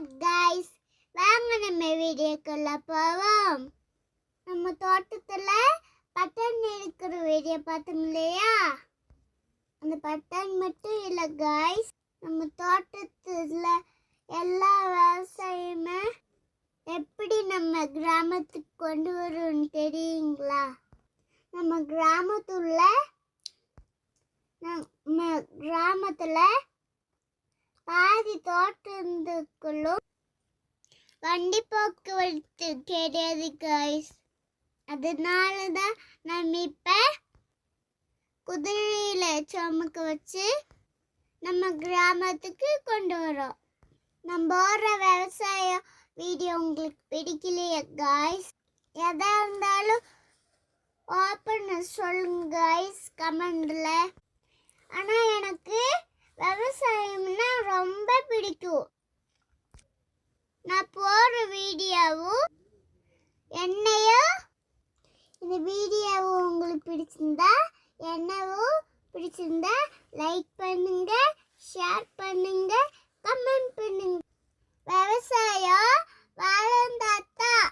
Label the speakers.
Speaker 1: guys, வாங்க நம்ம வீடியோக்குள்ள போவோம். நம்ம தோட்டத்துல பட்டன் இருக்கிற வீடியோ பார்த்தோம் இல்லையா? அந்த பட்டன் மட்டும் இல்லை guys, நம்ம தோட்டத்துல எல்லா விவசாயமே எப்படி நம்ம கிராமத்துக்கு கொண்டு வரோம்னு தெரியுங்களா? நம்ம கிராமத்துல பாதி தோட்டத்துக்குள்ளும் வண்டி போக்குவரத்து கிடையாது guys. அதனால தான் நம்ம இப்போ குதிரையில சுமக்க வச்சு நம்ம கிராமத்துக்கு கொண்டு வரோம். நம்ம போடுற விவசாய வீடியோ உங்களுக்கு பிடிக்கலையா guys? எதா இருந்தாலும் ஓப்பன் சொல்லுங்க guys கமெண்ட்ல. ஆனால் எனக்கு விவசாயம்னா ரொம்ப பிடிக்கும். நான் போடுற வீடியோவும் என்னையும் இந்த வீடியோவும் உங்களுக்கு பிடிச்சிருந்தா லைக் பண்ணுங்க, ஷேர் பண்ணுங்க, கமெண்ட் பண்ணுங்க. விவசாயம் வளர்ந்தாத்தான்